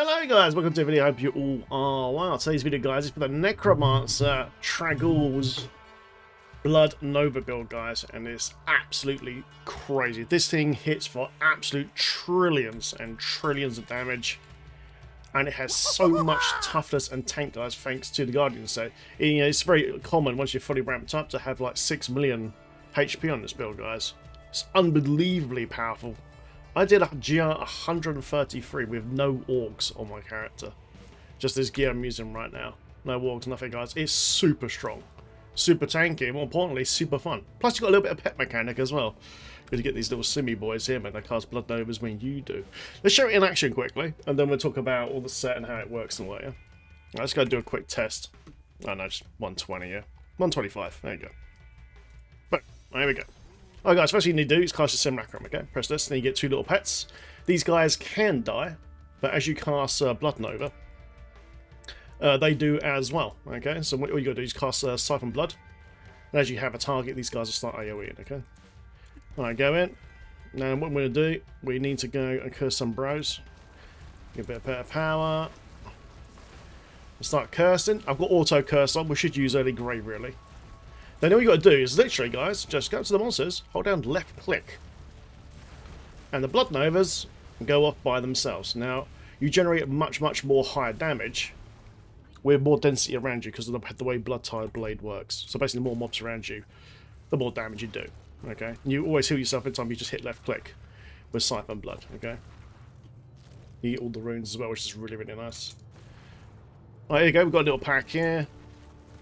Hello guys, welcome to the video. I hope you all are well. Today's video, guys, is for the Necromancer trag'ouls Blood Nova build, guys, and it's absolutely crazy. This thing hits for absolute trillions and trillions of damage, and it has so much toughness and tank, guys, thanks to the Guardian set. It's very common once you're fully ramped up to have like 6 million HP on this build, guys. It's unbelievably powerful. I did a GR 133 with no orcs on my character. Just this gear I'm using right now. No orcs, nothing, guys. It's super strong. Super tanky, more importantly, super fun. Plus you've got a little bit of pet mechanic as well. Because you get these little simmy boys here, man. They cast Blood Novas when you do. Let's show it in action quickly, and then we'll talk about all the set and how it works and what, yeah? Let's go do a quick test. Oh no, just 120, yeah? 125, there you go. But, there we go. Alright guys, first thing you need to do is cast a Simulacrum, okay? Press this, then you get 2 little pets. These guys can die, but as you cast Blood Nova, they do as well, okay? So what you gotta do is cast Siphon Blood, and as you have a target, these guys will start AoEing, okay? Alright, go in. Now what we're gonna do, we need to go and curse some bros. Get a bit of better power. Start cursing. I've got auto curse on, we should use early grey really. Then all you got to do is literally, guys, just go to the monsters, hold down left click, and the Blood Novas go off by themselves. Now, you generate much more higher damage with more density around you because of the way Blood Tide Blade works. So basically, the more mobs around you, the more damage you do. Okay, you always heal yourself every time you just hit left click with Siphon Blood. Okay, you get all the runes as well, which is really nice. Right, here you go. We've got a little pack here.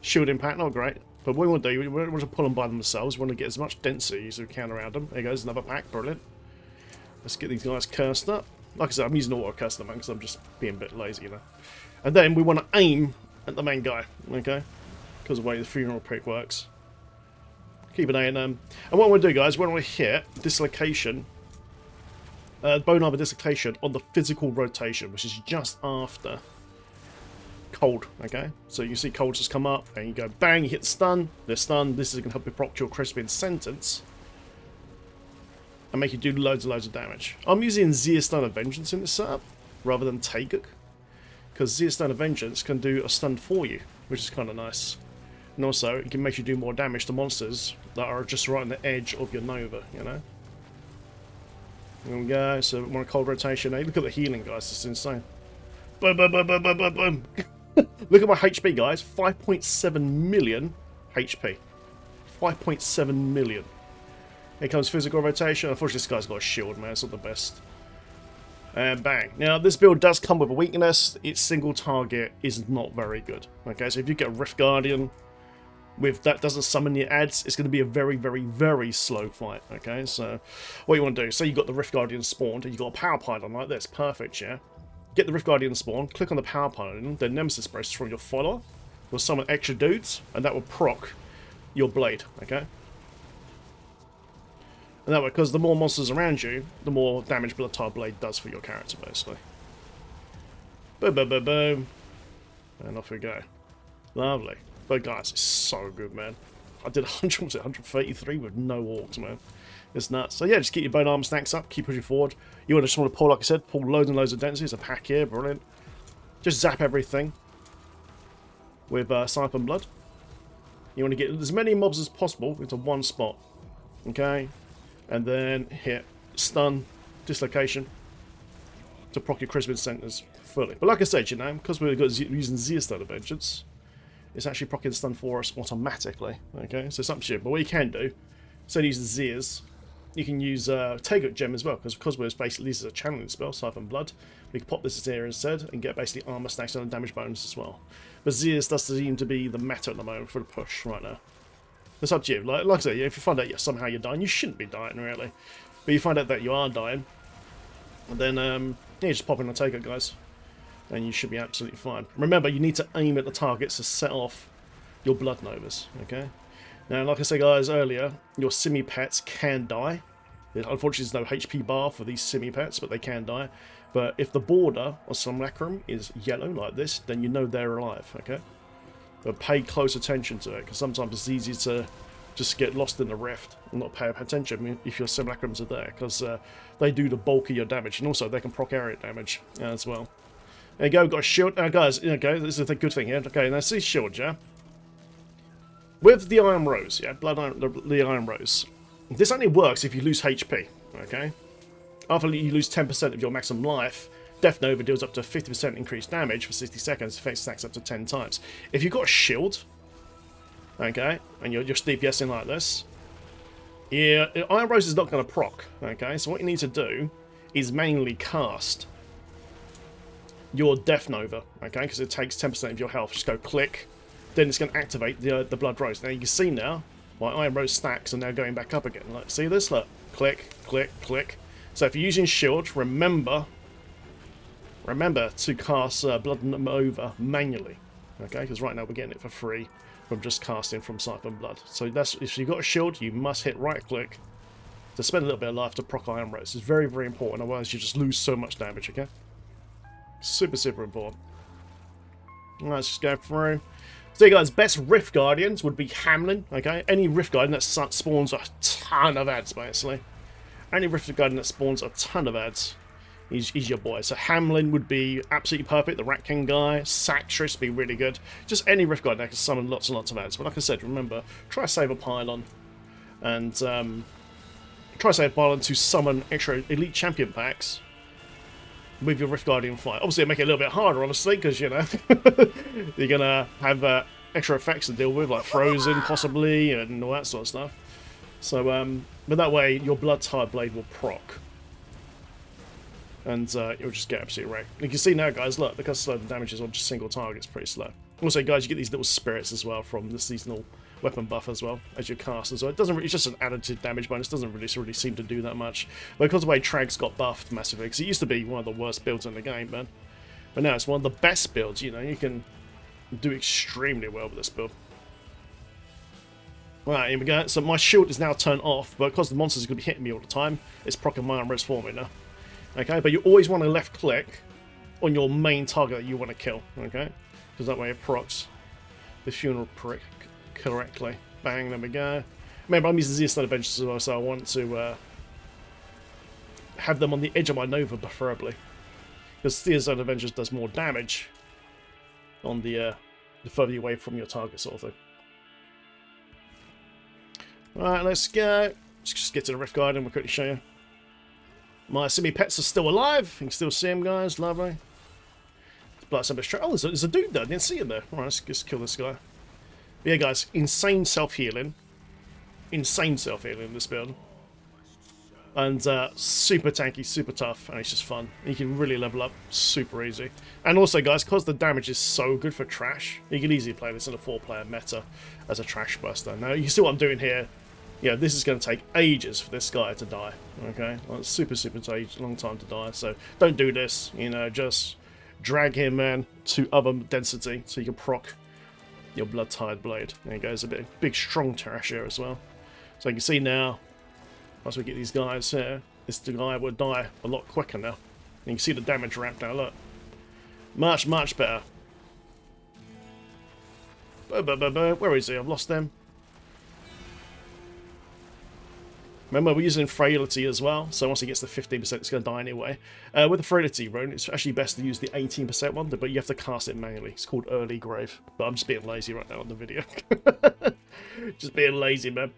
Shield impact, not great. But what we want to do, we want to pull them by themselves. We want to get as much density as we can around them. There goes another pack, brilliant. Let's get these guys cursed up. Like I said, I'm using auto curse them because I'm just being a bit lazy, you know. And then we want to aim at the main guy, okay? Because of the way the funeral prick works. Keep an eye on them. And what we want to do, guys, we want to hit dislocation, bone armor dislocation on the physical rotation, which is just after cold, okay? So you see cold just come up, and you go bang, you hit stun, they're stunned. This is going to help you proc your Crispin sentence and make you do loads of damage. I'm using Zia Stun of Vengeance in this setup rather than Taeguk, because Zia Stun of Vengeance can do a stun for you, which is kind of nice. And also, it can make you do more damage to monsters that are just right on the edge of your Nova, you know? There we go, so we want a cold rotation. Hey, look at the healing, guys, it's insane. Boom, boom, boom, boom, boom, boom, boom. Look at my HP, guys. 5.7 million HP. 5.7 million. Here comes physical rotation. Unfortunately, this guy's got a shield, man. It's not the best. And bang. Now, this build does come with a weakness. Its single target is not very good. Okay, so if you get a Rift Guardian with that doesn't summon your adds, it's going to be a very slow fight. Okay, so what you want to do, say you've got the Rift Guardian spawned, and you've got a power pylon like this. Perfect, yeah? Get the Rift Guardian spawn, click on the power pylon, then Nemesis brace from your follower will summon extra dudes, and that will proc your blade, okay? And that way, because the more monsters around you, the more damage Blood Tide Blade does for your character, basically. Boom, boom, boom, boom. And off we go. Lovely. But guys, it's so good, man. I did 133 with no orcs, man. It's nuts. So yeah, just keep your bone armor stacks up, keep pushing forward. You just want to pull, like I said, pull loads and loads of density. There's a pack here, brilliant. Just zap everything with Siphon Blood. You want to get as many mobs as possible into one spot, okay? And then hit stun, dislocation to proc your Crispin centers fully. But like I said, you know, because we're using Zia Stun of Vengeance, it's actually proccing stun for us automatically, okay? So it's up to you. But what you can do, instead of using Zias, you can use Taeguk Gem as well, because we're basically, this is a channeling spell, Siphon Blood. We can pop this here instead and get basically armor stacks and damage bonus as well. But Zias does seem to be the meta at the moment for the push right now. It's up to you. Like I said, if you find out somehow you're dying, you shouldn't be dying really. But you find out that you are dying, and then yeah, just pop in the Taeguk, guys, and you should be absolutely fine. Remember, you need to aim at the targets to set off your Blood Novas, okay? Now, like I said, guys, earlier, your Simi pets can die. Unfortunately, there's no HP bar for these Simi pets, but they can die. But if the border of Simulacrum is yellow like this, then you know they're alive, okay? But pay close attention to it, because sometimes it's easy to just get lost in the rift and not pay attention if your Simulacrums are there, because they do the bulk of your damage, and also they can proc area damage as well. There you go, we've got a shield. Guys, okay, this is the good thing here. Okay, now see shield, yeah? With the Iron Rose, yeah, the Iron Rose. This only works if you lose HP, okay? After you lose 10% of your maximum life, Death Nova deals up to 50% increased damage for 60 seconds, effect stacks up to 10 times. If you've got a shield, okay, and you're just DPSing like this, yeah, Iron Rose is not going to proc, okay? So what you need to do is manually cast your Death Nova, okay? Because it takes 10% of your health. Just go click, then it's going to activate the Blood Rose. Now you can see now, my Iron Rose stacks are now going back up again. Like, see this? Look, click, click, click. So if you're using shield, remember to cast Blood Nova manually, okay? Because right now we're getting it for free from just casting from Siphon Blood. So that's, if you've got a shield, you must hit right click to spend a little bit of life to proc Iron Rose. It's very, very important, otherwise you just lose so much damage, okay? Super, super important. Let's just go through. So you guys, best Rift Guardians would be Hamlin, okay? Any Rift Guardian that spawns a ton of ads, basically. Any Rift Guardian that spawns a ton of ads is your boy. So Hamlin would be absolutely perfect, the Rat King guy. Saxtress would be really good. Just any Rift Guardian that can summon lots and lots of ads. But like I said, remember, try to save a pylon. And try to save a pylon to summon extra Elite Champion packs with your Rift Guardian fight. Obviously, it'll make it a little bit harder, honestly, because, you know, you're going to have extra effects to deal with, like Frozen, possibly, and all that sort of stuff. So, but that way, your Blood-Tired Blade will proc. And you'll just get absolutely wrecked. You can see now, guys, look how slow the damage is on just single targets, pretty slow. Also, guys, you get these little spirits as well from the seasonal weapon buff as well, as you cast as well. It doesn't really, it's just an additive damage bonus, doesn't really seem to do that much. But because of the way Trags got buffed massively, because it used to be one of the worst builds in the game, man. But now it's one of the best builds, you know, you can do extremely well with this build. Right, here we go. So my shield is now turned off, but because the monsters are going to be hitting me all the time, it's procking my Iron Rose for me now. Okay, but you always want to left click on your main target that you want to kill, okay? Because that way it procs the funeral prick correctly. Bang, there we go. Remember, I'm using Z-Stone Adventures as well, so I want to have them on the edge of my Nova, preferably. Because Z-Stone Adventures does more damage on the further you away from your target, sort of thing. Alright, let's go. Let's just get to the Rift Guardian, we'll quickly show you. My simi pets are still alive. You can still see them, guys. Lovely. Oh, there's a dude there. I didn't see him there. Alright, let's just kill this guy. But yeah, guys, insane self-healing. Insane self-healing in this build. And super tanky, super tough, and it's just fun. You can really level up super easy. And also, guys, because the damage is so good for trash, you can easily play this in a 4-player meta as a trash buster. Now, you see what I'm doing here. Yeah, this is going to take ages for this guy to die, okay? Well, it's super long time to die, so don't do this, you know, just drag him, man, to other density so you can proc your Blood-Tired Blade. There you go, there's a big strong trash here as well. So you can see now, once we get these guys here, this guy will die a lot quicker now. And you can see the damage ramp now, look. Much better. Where is he? I've lost them. Remember, we're using Frailty as well, so once it gets to 15%, it's going to die anyway. With the Frailty rune, it's actually best to use the 18% one, but you have to cast it manually. It's called Early Grave, but I'm just being lazy right now on the video. Just being lazy, man.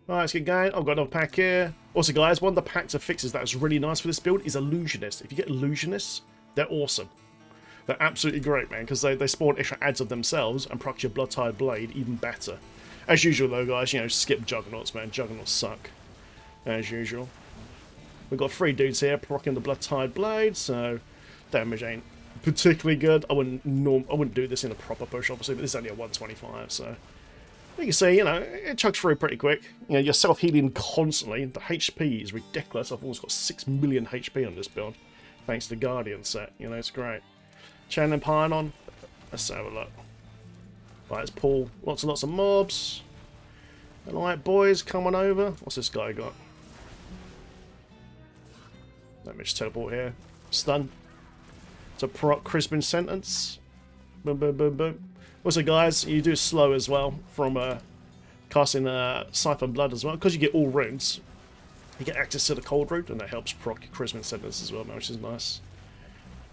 Alright, let's get going. I've got another pack here. Also, guys, one of the packs of fixes that is really nice for this build is Illusionist. If you get Illusionists, they're awesome. They're absolutely great, man, because they spawn extra adds of themselves and proc your Blood-Tired Blade even better. As usual, though, guys, you know, skip Juggernauts, man. Juggernauts suck. As usual. We've got 3 dudes here procking the Blood-Tired Blade, so damage ain't particularly good. I wouldn't do this in a proper push, obviously, but this is only a 125, so you can see, you know, it chugs through pretty quick. You know, you're self-healing constantly. The HP is ridiculous. I've almost got 6 million HP on this build, thanks to the Guardian set. You know, it's great. Channeling Pylon. Let's have a look. Right, let's pull lots and lots of mobs. Alright, boys, coming over. What's this guy got? Let me just teleport here. Stun. To proc Crispin Sentence. Boom, boom, boom, boom. Also, guys, you do slow as well from casting Siphon Blood as well. Because you get all runes, you get access to the cold rune, and that helps proc Crispin Sentence as well, which is nice.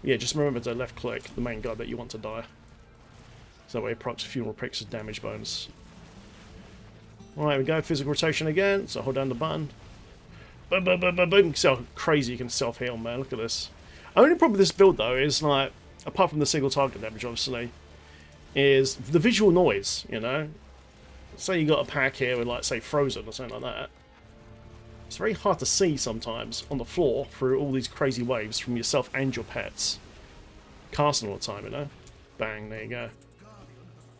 Yeah, just remember to left click the main guy that you want to die. So that way it procs funeral pricks damage bonus. Alright, we go. Physical rotation again. So hold down the button. Boom, boom, boom, boom, boom. See how crazy you can self-heal, man. Look at this. Only problem with this build, though, is, like, apart from the single target damage, obviously, is the visual noise, you know? Say you got a pack here with, like, say, Frozen or something like that. It's very hard to see sometimes on the floor through all these crazy waves from yourself and your pets. Casting all the time, you know? Bang, there you go.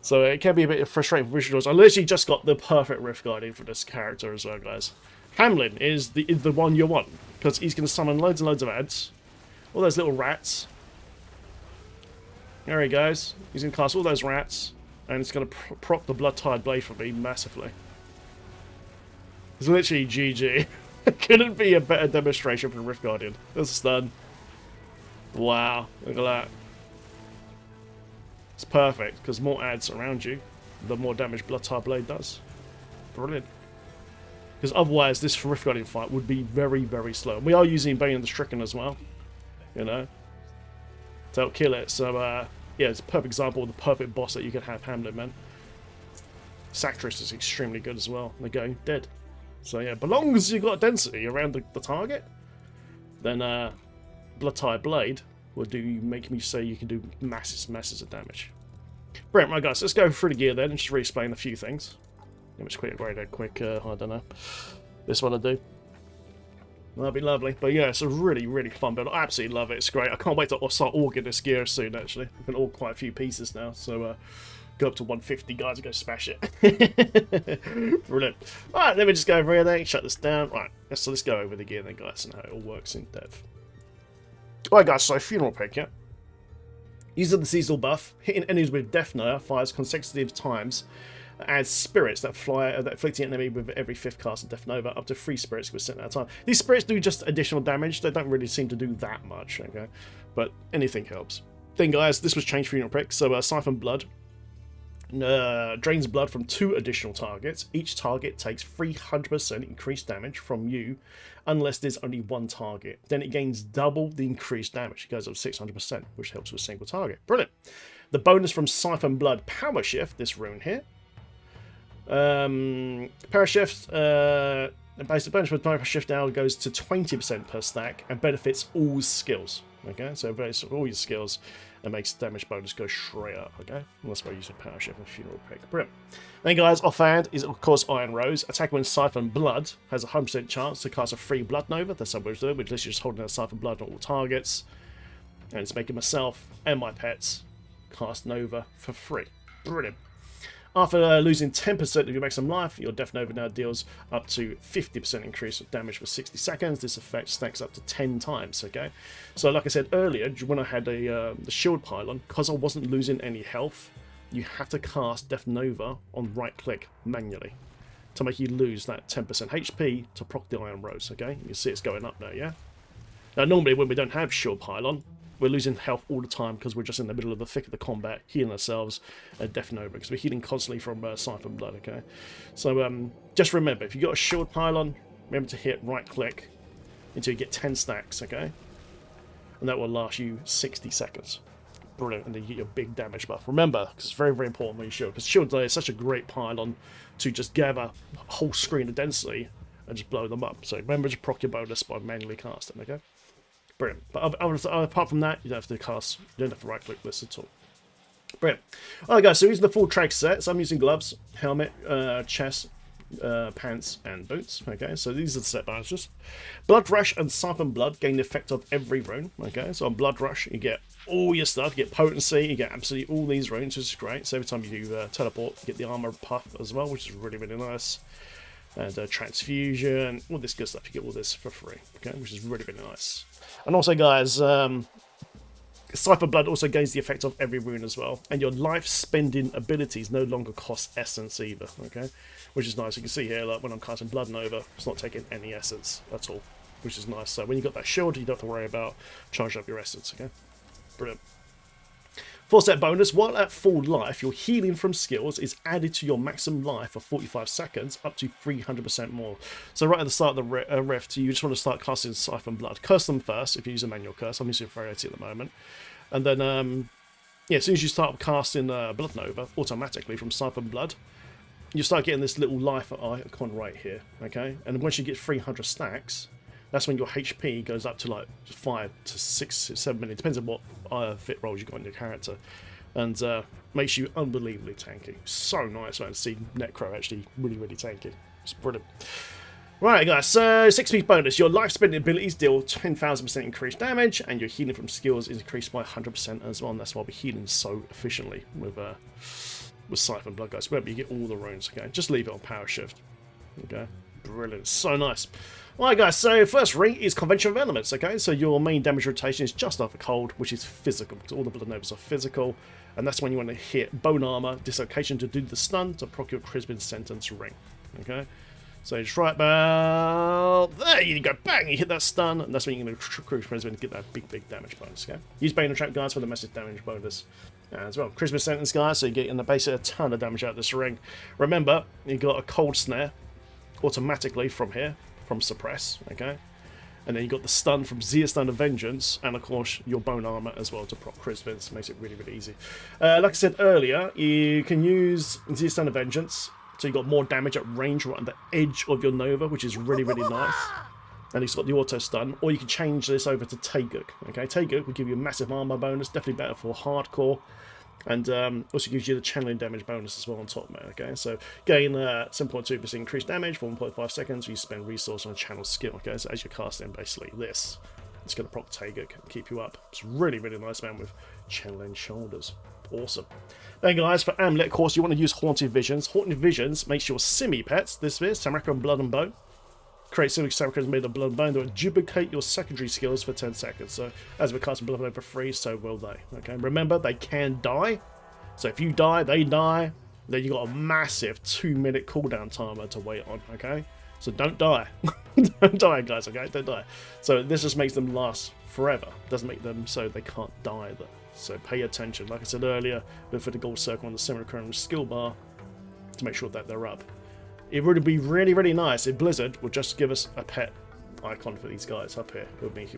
So it can be a bit frustrating for visual noise. I literally just got the perfect Rift Guardian for this character as well, guys. Hamlin is the one you want, because he's going to summon loads and loads of ads. All those little rats. There he goes. He's going to cast all those rats, and it's going to proc the Blood-Tied Blade for me massively. It's literally GG. Couldn't be a better demonstration for Rift Guardian. That's a stun. Wow, look at that. It's perfect, because more ads around you, the more damage Blood-Tied Blade does. Brilliant. Because otherwise, this Rift Guardian fight would be very, very slow. And we are using Bane and the Stricken as well, you know, to help kill it. So, yeah, it's a perfect example of the perfect boss that you could have, Hamlet, man. Sactress is extremely good as well. They're going dead. So, yeah, but long as you've got density around the target, then Blood-Tied Blade will make me say you can do masses of damage. Brilliant, right, guys, let's go through the gear then and just re-explain a few things. Which quick, I don't know. This one I do. That'd be lovely. But yeah, it's a really, really fun build. I absolutely love it. It's great. I can't wait to start auging this gear soon, actually. I can aug quite a few pieces now. So go up to 150, guys, and go smash it. Brilliant. Alright, let me just go over here then. Shut this down. Right, so let's go over the gear then, guys, and how it all works in depth. Alright, guys, so Funeral Pick, yeah? Using the seasonal buff, hitting enemies with Death Nair fires consecutive times. Adds spirits that fly, that afflict the enemy with every 5th cast of Death Nova, up to 3 spirits per certain at a time. These spirits do just additional damage, they don't really seem to do that much, okay? But anything helps. Then guys, this was changed Funeral Prick, so Siphon Blood drains blood from 2 additional targets. Each target takes 300% increased damage from you, unless there's only 1 target. Then it gains double the increased damage, it goes up 600%, which helps with a single target. Brilliant. The bonus from Siphon Blood Power Shift, this rune here, Power Shift, basic bonus with Power Shift now goes to 20% per stack and benefits all skills. Okay, so benefits all your skills and makes damage bonus go straight up. Okay, and that's why I use a Power Shift and Funeral Pick. Brilliant. Then, guys, offhand is of course Iron Rose. Attack when Siphon Blood has a 100% chance to cast a free Blood Nova. That's how we're doing, which is just holding out Siphon Blood on all targets, and it's making myself and my pets cast Nova for free. Brilliant. After losing 10% of your maximum life, your Death Nova now deals up to 50% increase of damage for 60 seconds. This effect stacks up to 10 times, okay? So like I said earlier, when I had the shield pylon, because I wasn't losing any health, you have to cast Death Nova on right-click manually to make you lose that 10% HP to proc the Iron Rose, okay? You can see it's going up now, yeah? Now normally when we don't have shield pylon, we're losing health all the time because we're just in the middle of the thick of the combat, healing ourselves at Death Nova, because we're healing constantly from Siphon Blood, okay? So just remember, if you've got a shield pylon, remember to hit right-click until you get 10 stacks, okay? And that will last you 60 seconds. Brilliant, and then you get your big damage buff. Remember, because it's very, very important when you shield, because shield is such a great pylon to just gather a whole screen of density and just blow them up. So remember to proc your bonus by manually casting, okay? Brilliant. But apart from that, you don't have to cast, you don't have to right click this at all. Brilliant. Alright guys, so using the full trag set, so I'm using gloves, helmet, chest, pants, and boots. Okay, so these are the set bonuses. Blood Rush and Siphon Blood gain the effect of every rune. Okay, so on Blood Rush, you get all your stuff, you get potency, you get absolutely all these runes, which is great. So every time you do teleport, you get the armor puff as well, which is really, really nice. And transfusion, all this good stuff, you get all this for free, okay, which is really, really nice. And also, guys, Siphon Blood also gains the effect of every rune as well, and your life spending abilities no longer cost essence either, okay, which is nice. You can see here, like when I'm casting Blood Nova, it's not taking any essence at all, which is nice. So when you've got that shield, you don't have to worry about charging up your essence, okay, brilliant. 4-step bonus, while at full life, your healing from skills is added to your maximum life for 45 seconds, up to 300% more. So right at the start of the rift, you just want to start casting Siphon Blood. Curse them first, if you use a manual curse. I'm using Variety at the moment. And then, yeah, as soon as you start casting Blood Nova, automatically from Siphon Blood, you start getting this little life icon right here, okay? And once you get 300 stacks, that's when your HP goes up to like 5 to 6, 7 minutes. Depends on what fit rolls you got in your character. And makes you unbelievably tanky. So nice, man, to see Necro actually really, really tanky. It's brilliant. Right, guys, so 6-piece bonus. Your life spending abilities deal 10,000% increased damage, and your healing from skills is increased by 100% as well. And that's why we're healing so efficiently with Siphon Blood, guys. Remember, you get all the runes, okay? Just leave it on power shift. Okay, brilliant. So nice. Alright guys, so first ring is Convention of Elements, okay? So your main damage rotation is just after cold, which is physical, because all the Blood Novas are physical, and that's when you want to hit Bone Armor, Dislocation to do the stun, to proc your Crispin Sentence ring, okay? So just right about there, you go, bang, you hit that stun, and that's when you're going to Crispin get that big damage bonus, okay? Use Bane and Trap, guys, for the massive damage bonus as well. Crispin Sentence, guys, so you get in the base a ton of damage out of this ring. Remember, you got a Cold Snare automatically from here, from Suppress, okay? And then you got the stun from Zia Stun of Vengeance, and of course your Bone Armor as well to proc Crispin. Makes it really, really easy. Like I said earlier, you can use Zia Stun of Vengeance, so you got more damage at range right on the edge of your Nova, which is really, really nice. And it's got the auto stun, or you can change this over to Taeguk. Okay, Taeguk will give you a massive armor bonus, definitely better for hardcore. And also gives you the channeling damage bonus as well on top, man. Okay, so gain 7.2% increased damage for 1.5 seconds. You spend resource on a channel skill. Okay, so as you're casting basically this, it's going to proc Taeguk and keep you up. It's really, really nice, man, with channeling shoulders. Awesome. Then, guys, for Amulet, of course, you want to use Haunted Visions. Haunted Visions makes your Simi pets. This is Samaka and Blood and Bone. Create Simi Samakas made of blood and bone that will duplicate your secondary skills for 10 seconds. So, as we're casting Blood and Bone for free, so will they. Okay, remember, they can die. So, if you die, they die. Then you got a massive 2-minute cooldown timer to wait on. Okay, so don't die. Don't die, guys. Okay, don't die. So, this just makes them last forever. Doesn't make them so they can't die, though. So, pay attention. Like I said earlier, look for the gold circle on the semi-recurring skill bar to make sure that they're up. It would be really, really nice if Blizzard would just give us a pet icon for these guys up here.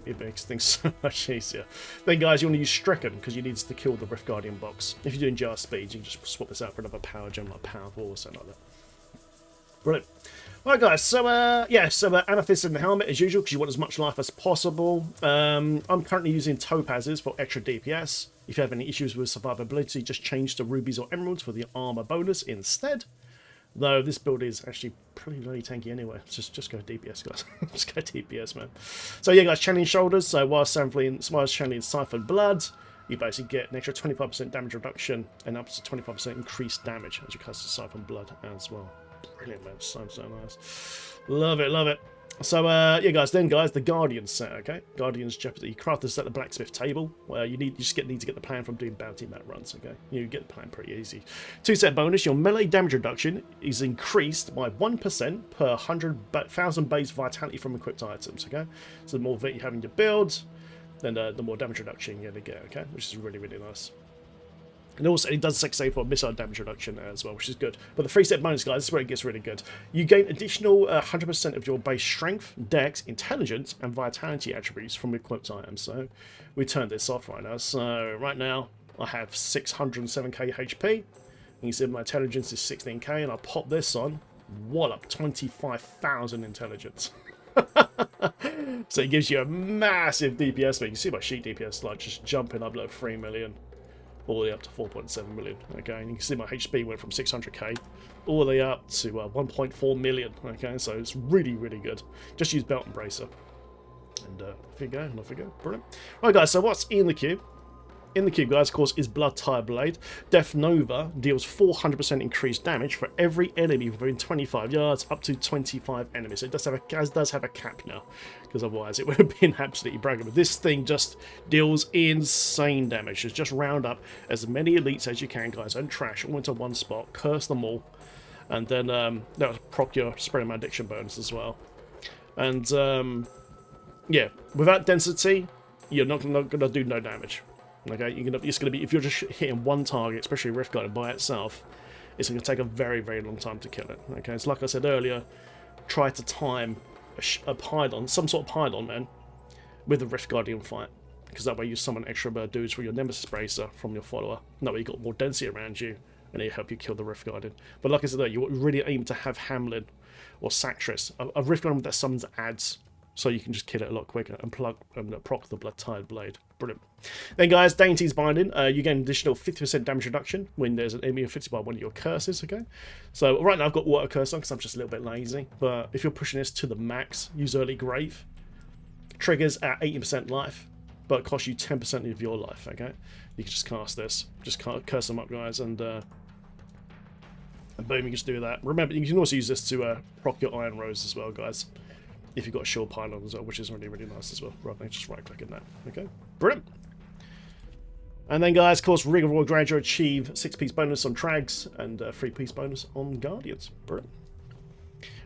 It makes things so much easier. Then, guys, you want to use Stricken because you need to kill the Rift Guardian box. If you're doing GR speeds, you can just swap this out for another power gem like Power 4 or something like that. Brilliant. Alright, guys, so Amethyst in the helmet as usual because you want as much life as possible. I'm currently using Topazes for extra DPS. If you have any issues with survivability, just change to Rubies or Emeralds for the armor bonus instead. Though this build is actually pretty bloody tanky anyway. Just go DPS, guys. Just go DPS, man. So yeah, guys, channeling shoulders. So while channeling Siphon Blood, you basically get an extra 25% damage reduction and up to 25% increased damage as you cast the Siphon Blood as well. Brilliant, man. So nice. Love it, love it. So, yeah, guys, the Guardian set, okay? Guardian's Jeopardy. You craft this at the blacksmith table, where you just need to get the plan from doing bounty mat runs, okay? You get the plan pretty easy. 2-set bonus, your melee damage reduction is increased by 1% per 100,000 base vitality from equipped items, okay? So the more that you have in your build, then the more damage reduction you're going to get, okay? Which is really, really nice. And also, it does 6 save for missile damage reduction as well, which is good. But the 3-step bonus, guys, this is where it gets really good. You gain additional 100% of your base strength, dex, intelligence, and vitality attributes from equipped items. So we turn this off right now. So right now, I have 607k HP. And you see my intelligence is 16k, and I pop this on. Wallop, 25,000 intelligence. So it gives you a massive DPS. You can see my sheet DPS like just jumping up like 3 million. All the way up to 4.7 million, okay, and you can see my HP went from 600k all the way up to 1.4 million, okay, so it's really, really good. Just use Belt and Bracer, and off you go, and off you go, brilliant. Right, guys, so what's in the cube? In the cube, guys, of course, is Blood Tire Blade. Death Nova deals 400% increased damage for every enemy within 25 yards, up to 25 enemies. So it does have a cap now, because otherwise it would have been absolutely bragging. But this thing just deals insane damage. Just round up as many elites as you can, guys, and trash all into one spot, curse them all, and then that'll proc your Spread Malediction bonus as well. And yeah, without density, you're not going to do no damage. Okay, it's gonna be, if you're just hitting one target, especially Rift Guardian by itself, it's gonna take a very, very long time to kill it. Okay, so like I said earlier, try to time a pylon, some sort of pylon, man, with the Rift Guardian fight, because that way you summon extra dudes for your Nemesis Bracer from your follower. That way you got more density around you, and it'll help you kill the Rift Guardian. But like I said, you really aim to have Hamlin or Sactress, a Rift Guardian that summons adds, so you can just kill it a lot quicker and proc the Blood-Tired Blade. Brilliant. Then guys, Dainty's Binding. You get an additional 50% damage reduction when there's an enemy afflicted by one of your curses, okay? So right now I've got Water Curse on because I'm just a little bit lazy, but if you're pushing this to the max, use Early Grave. Triggers at 80% life, but it costs you 10% of your life, okay? You can just cast this. Just curse them up, guys, and boom, you can just do that. Remember, you can also use this to proc your Iron Rose as well, guys, if you've got a Shield Pylon as well, which is really, really nice as well, rather than just right-clicking that. Okay, brilliant. And then, guys, of course, Rigor Graduate achieve 6-piece bonus on Trags and 3-piece bonus on Guardians. Brilliant.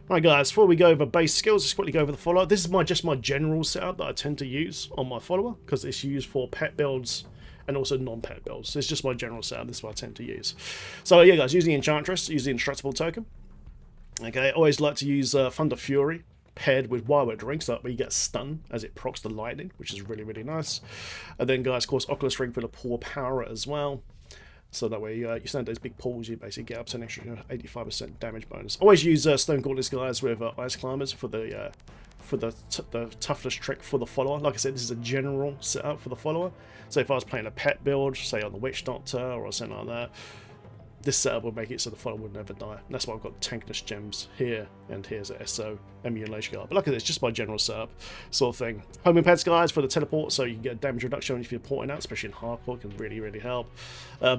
Right, guys, before we go over base skills, just quickly go over the follower. This is just my general setup that I tend to use on my follower, because it's used for pet builds and also non-pet builds. So it's just my general setup. This is what I tend to use. So, yeah, guys, using Enchantress, use the Indestructible token. Okay, I always like to use Thunder Fury paired with Wildwood Ring, so that way you get stun as it procs the lightning, which is really, really nice. And then, guys, of course, Oculus Ring for the Pour Power as well. So that way you stand those big pools, you basically get up to an extra 85% damage bonus. Always use Stone Gauntlets, guys, with Ice Climbers for the toughness trick for the follower. Like I said, this is a general setup for the follower. So if I was playing a pet build, say on the Witch Doctor or something like that, this setup will make it so the follower would never die. And that's why I've got Tankness gems here, and here's a SO emulation guard. But like I said, it's just my general setup sort of thing. Homing pads, guys, for the teleport, so you can get a damage reduction if you're porting out, especially in hardcore, can really, really help.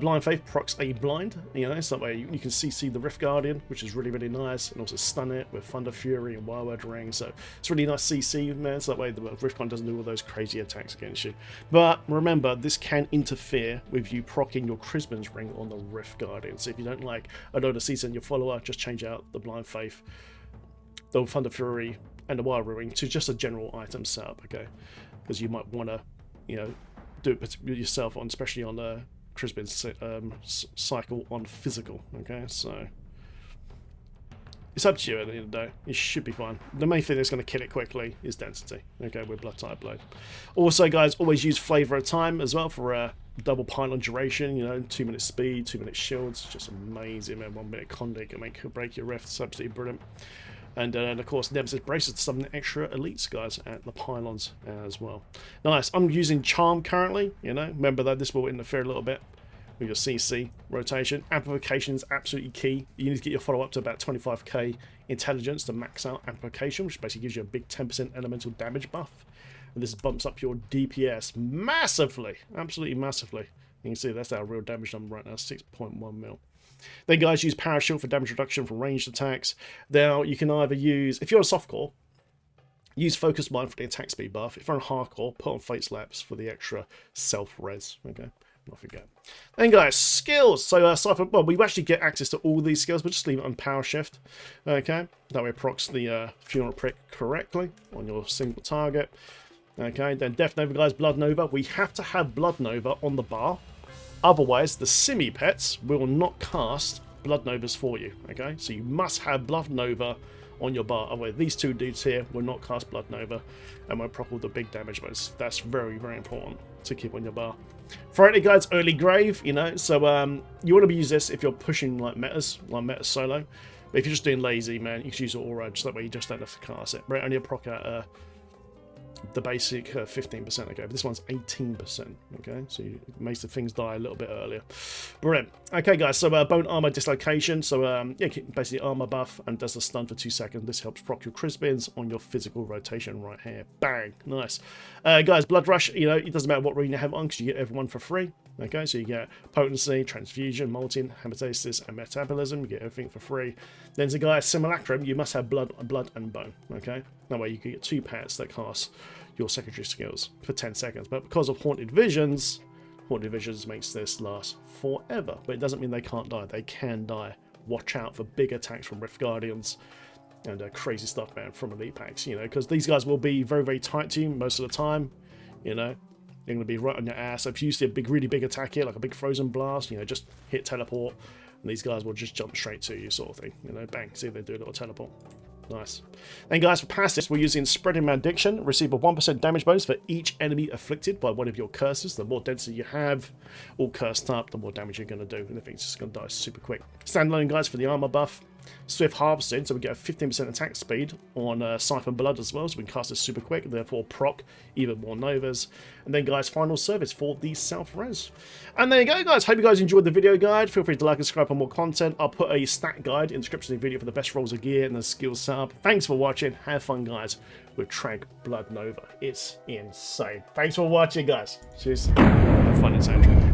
Blind Faith procs a blind, so that way you can CC the Rift Guardian, which is really, really nice, and also stun it with Thunder Fury and Wildwood Ring. So it's really nice CC, man, so that way the Rift Guardian doesn't do all those crazy attacks against you. But remember, this can interfere with you proccing your Crispin's Ring on the Rift Guardian. So if you don't like a load of CC in your follower, just change out the Blind Faith, the Thunder Fury, and the Wild Ring to just a general item setup, okay? Because you might want to, do it yourself, on, especially on the Crispin's cycle on physical, okay? So it's up to you at the end of the day. It should be fine. The main thing that's going to kill it quickly is density, okay, with Blood-Tired Blade. Also, guys, always use Flavor of Time as well for double pylon duration, 2 minute speed, 2 minute shields. Just amazing, man. 1 minute conduit can break your rift. It's absolutely brilliant. And of course, Nemesis Braces to summon extra elites, guys, at the pylons as well. Nice. I'm using Charm currently, Remember that this will interfere a little bit with your CC rotation. Amplification is absolutely key. You need to get your follow up to about 25k intelligence to max out amplification, which basically gives you a big 10% elemental damage buff. And this bumps up your DPS massively, absolutely massively. You can see that's our real damage number right now, 6.1 mil. Then, guys, use Parashield for damage reduction from ranged attacks. Now, you can either use, if you're on softcore, use Focus Mind for the attack speed buff. If you're on hardcore, put on Fate's Lapse for the extra self-res. Okay, not forget. Then, guys, skills. So, well, we actually get access to all these skills, but just leave it on Power Shift. Okay, that way it procs the Funeral Prick correctly on your single target. Okay, then Death Nova, guys, Blood Nova. We have to have Blood Nova on the bar. Otherwise, the Simi pets will not cast Blood Novas for you. Okay, so you must have Blood Nova on your bar. Otherwise, these two dudes here will not cast Blood Nova and won't proc all the big damage. But that's very, very important to keep on your bar. Friday, guys, Early Grave. So you want to be using this if you're pushing like metas solo. But if you're just doing lazy, man, you can use Aura. Just that way, you just don't have to cast it. Right, only a proc at the basic 15%, okay, but this one's 18%, okay, so it makes the things die a little bit earlier. Brilliant. Okay, guys, so Bone Armor Dislocation, so yeah, basically armor buff and does the stun for 2 seconds. This helps proc your Crispins on your physical rotation right here. Bang, nice. Guys, Blood Rush, it doesn't matter what ring you have on because you get everyone for free. Okay, so you get Potency, Transfusion, Molting, Hematosis, and Metabolism. You get everything for free. Then the guy Simulacrum, you must have blood and bone. Okay, that way you can get 2 pets that cast your secondary skills for 10 seconds. But because of Haunted Visions makes this last forever. But it doesn't mean they can't die. They can die. Watch out for big attacks from Rift Guardians and crazy stuff, man, from Elite Packs. Because these guys will be very, very tight to you most of the time. They're going to be right on your ass. So if you see a really big attack here, like a big frozen blast, you know, just hit teleport, and these guys will just jump straight to you, sort of thing. You know, bang, see if they do a little teleport. Nice. Then guys, for passives, we're using Spreading Malediction. Receive a 1% damage bonus for each enemy afflicted by one of your curses. The more density you have, all cursed up, the more damage you're going to do. And the thing's just going to die super quick. Standalone, guys, for the armor buff. Swift Harvesting, so we get a 15% attack speed on Siphon Blood as well, so we can cast this super quick, and therefore proc even more Novas. And then, guys, Final Service for the self-res. And there you go, guys. Hope you guys enjoyed the video guide. Feel free to like and subscribe for more content. I'll put a stat guide in the description of the video for the best rolls of gear and the skill setup. Thanks for watching. Have fun, guys, with Trag Blood Nova. It's insane. Thanks for watching, guys. Cheers. Have fun in Sanctuary.